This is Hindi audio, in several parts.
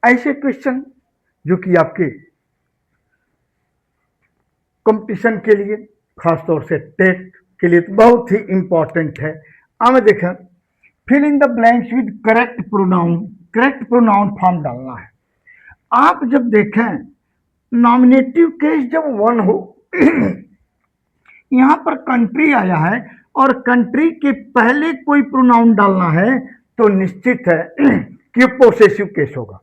ऐसे क्वेश्चन जो कि आपके कंपटीशन के लिए, खासतौर से टेट के लिए तो बहुत ही इंपॉर्टेंट है। हमें देखें, fill in the blanks with correct pronoun. Correct pronoun form डालना है। आप जब देखें नॉमिनेटिव केस जब वन हो यहां पर कंट्री आया है और कंट्री के पहले कोई प्रोनाउन डालना है तो निश्चित है कि पोसेसिव केस होगा।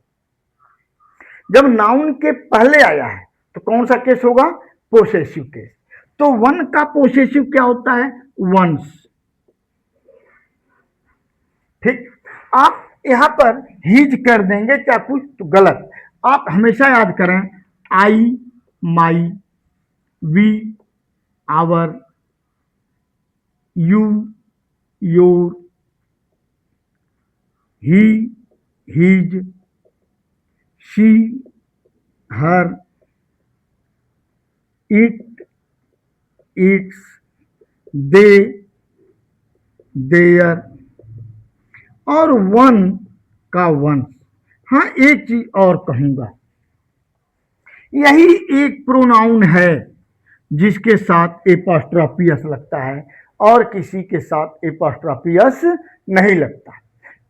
जब नाउन के पहले आया है तो कौन सा केस होगा? Possessive case. तो वन का पोसेसिव क्या होता है? वंस। ठीक, आप यहां पर हीज कर देंगे क्या कुछ तो गलत। आप हमेशा याद करें I, my, we, our, you, your, he, his, she, her, it, its, they, their और वन का वन। हाँ, एक चीज और कहूंगा, यही एक प्रोनाउन है जिसके साथ एपोस्ट्रोफी एस लगता है और किसी के साथ एपोस्ट्रोफी एस नहीं लगता।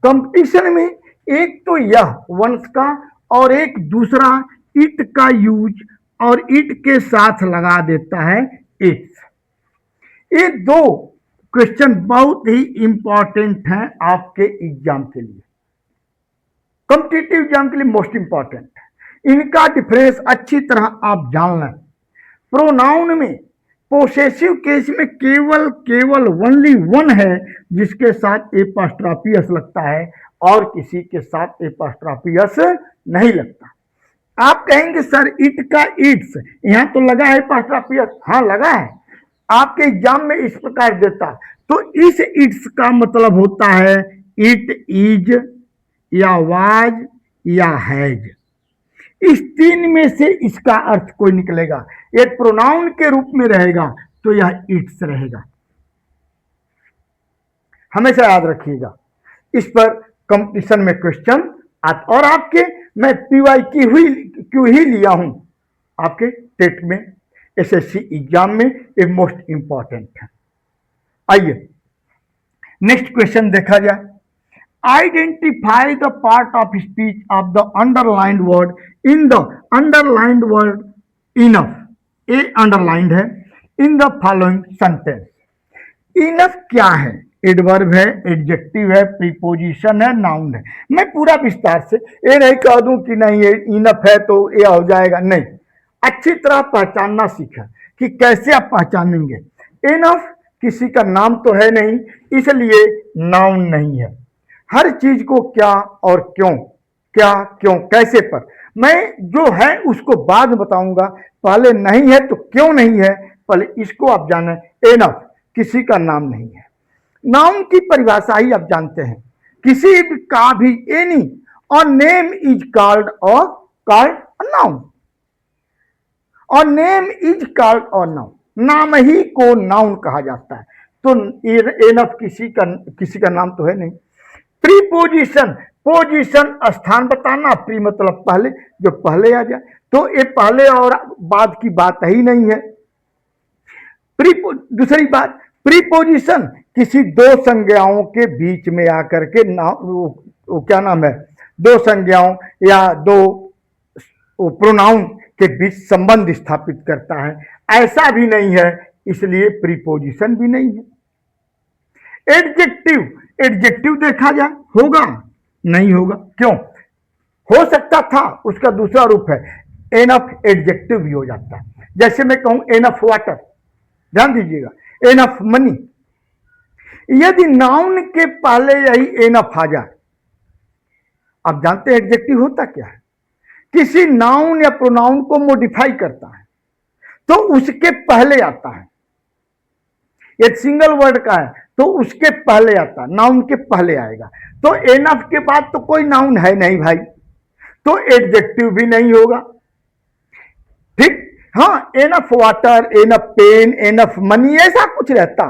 कंपटीशन में एक तो यह वंस का और एक दूसरा इट का यूज और इट के साथ लगा देता है इट्स। ये दो क्वेश्चन बहुत ही इंपॉर्टेंट हैं आपके एग्जाम के लिए, कॉम्पिटिटिव एग्जाम के लिए मोस्ट इंपॉर्टेंट है। इनका डिफरेंस अच्छी तरह आप जान लें। प्रोनाउन में पोसेसिव केस में केवल ओनली वन है जिसके साथ एपोस्ट्रोफी एस लगता है और किसी के साथ एपोस्ट्रोफी एस नहीं लगता। आप कहेंगे सर इट का इट्स यहां तो लगा है एपोस्ट्रोफी एस। हाँ लगा है, आपके एग्जाम में इस प्रकार देता तो इस इट्स का मतलब होता है इट इज या वाज या हैज। इस तीन में से इसका अर्थ कोई निकलेगा, एक प्रोनाउन के रूप में रहेगा तो यह इट्स रहेगा। हमेशा याद रखिएगा, इस पर कंपटीशन में क्वेश्चन और आपके मैं पीवाई क्यू ही लिया हूं आपके टेट में, एसएससी एग्जाम में ये मोस्ट इंपॉर्टेंट है। आइए नेक्स्ट क्वेश्चन देखा जाए। Identify the part of speech of the underlined word in the underlined word enough. A underlined है in the following sentence. Enough क्या है? एडवर्ब है, एडजेक्टिव है, प्रीपोजिशन है, नाउन है। मैं पूरा विस्तार से ये नहीं कह दूं कि नहीं ये इनफ है तो ये हो जाएगा, नहीं। अच्छी तरह पहचानना सीखा कि कैसे आप पहचानेंगे। इनफ किसी का नाम तो है नहीं, इसलिए नाउन नहीं है। हर चीज को क्या और क्यों, क्या क्यों कैसे पर मैं जो है उसको बाद में बताऊंगा। पहले नहीं है तो क्यों नहीं है, पहले इसको आप जाने। इनफ किसी का नाम नहीं है। नाउन की परिभाषा ही आप जानते हैं, किसी का भी एनी और नेम इज कॉल्ड और नाउन और नेम इज कॉल्ड और नाउन। नाम ही को नाउन कहा जाता है। तो एनफ किसी का नाम तो है नहीं। प्रीपोजिशन, पोजीशन स्थान बताना, प्री मतलब पहले, जो पहले आ जाए तो ये पहले और बाद की बात ही नहीं है। दूसरी बात, प्रीपोजिशन किसी दो संज्ञाओं के बीच में आकर के वो क्या नाम है, दो संज्ञाओं या दो प्रोनाउन के बीच संबंध स्थापित करता है, ऐसा भी नहीं है, इसलिए प्रीपोजिशन भी नहीं है। एडजेक्टिव, एडजेक्टिव देखा जाए होगा नहीं होगा, क्यों? हो सकता था, उसका दूसरा रूप है एनफ, एडजेक्टिव भी हो जाता है। जैसे मैं कहूं एनफ वाटर, ध्यान दीजिएगा, एनफ मनी। यदि नाउन के पहले यही एनफ आ जाए, आप जानते हैं एडजेक्टिव होता क्या है? किसी नाउन या प्रोनाउन को मॉडिफाई करता है तो उसके पहले आता है। एक सिंगल वर्ड का है तो उसके पहले आता है, नाउन के पहले आएगा। तो एनफ के बाद तो कोई नाउन है नहीं भाई, तो एडजेक्टिव भी नहीं होगा। ठीक, हाँ, enough water, enough pen, enough money, ऐसा कुछ रहता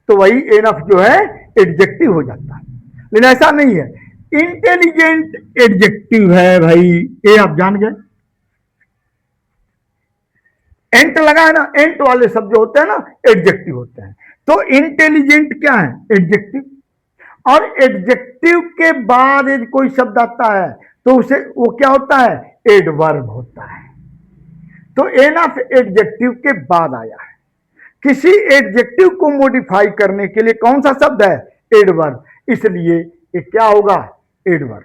तो वही एनफ जो है एडजेक्टिव हो जाता, लेकिन ऐसा नहीं है। इंटेलिजेंट एडजेक्टिव है भाई, ये आप जान गए। एंट लगा है ना, एंट वाले शब्द जो होते हैं ना एडजेक्टिव होते हैं। तो इंटेलिजेंट क्या है? एडजेक्टिव। और एडजेक्टिव के बाद यदि कोई शब्द आता है तो उसे वो क्या होता है? एडवर्ब होता है। तो एन ऑफ एडजेक्टिव के बाद आया है। किसी एडजेक्टिव को मॉडिफाई करने के लिए कौन सा शब्द है? एडवर्ब। इसलिए ये क्या होगा? एडवर्ब।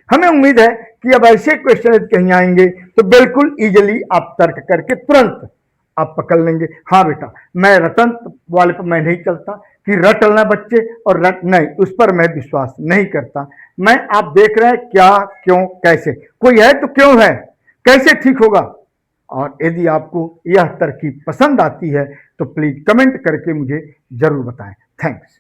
हमें उम्मीद है कि अब ऐसे क्वेश्चन कहीं आएंगे तो बिल्कुल इजीली आप तर्क करके तुरंत आप पकड़ लेंगे। हाँ बेटा, मैं रटन वाले पर मैं नहीं चलता कि रट लेना बच्चे और रट नहीं, उस पर मैं विश्वास नहीं करता। मैं आप देख रहे हैं क्या, क्यों, कैसे, कोई है तो क्यों है, कैसे ठीक होगा। और यदि आपको यह तरकीब पसंद आती है तो प्लीज कमेंट करके मुझे जरूर बताएं। थैंक्स।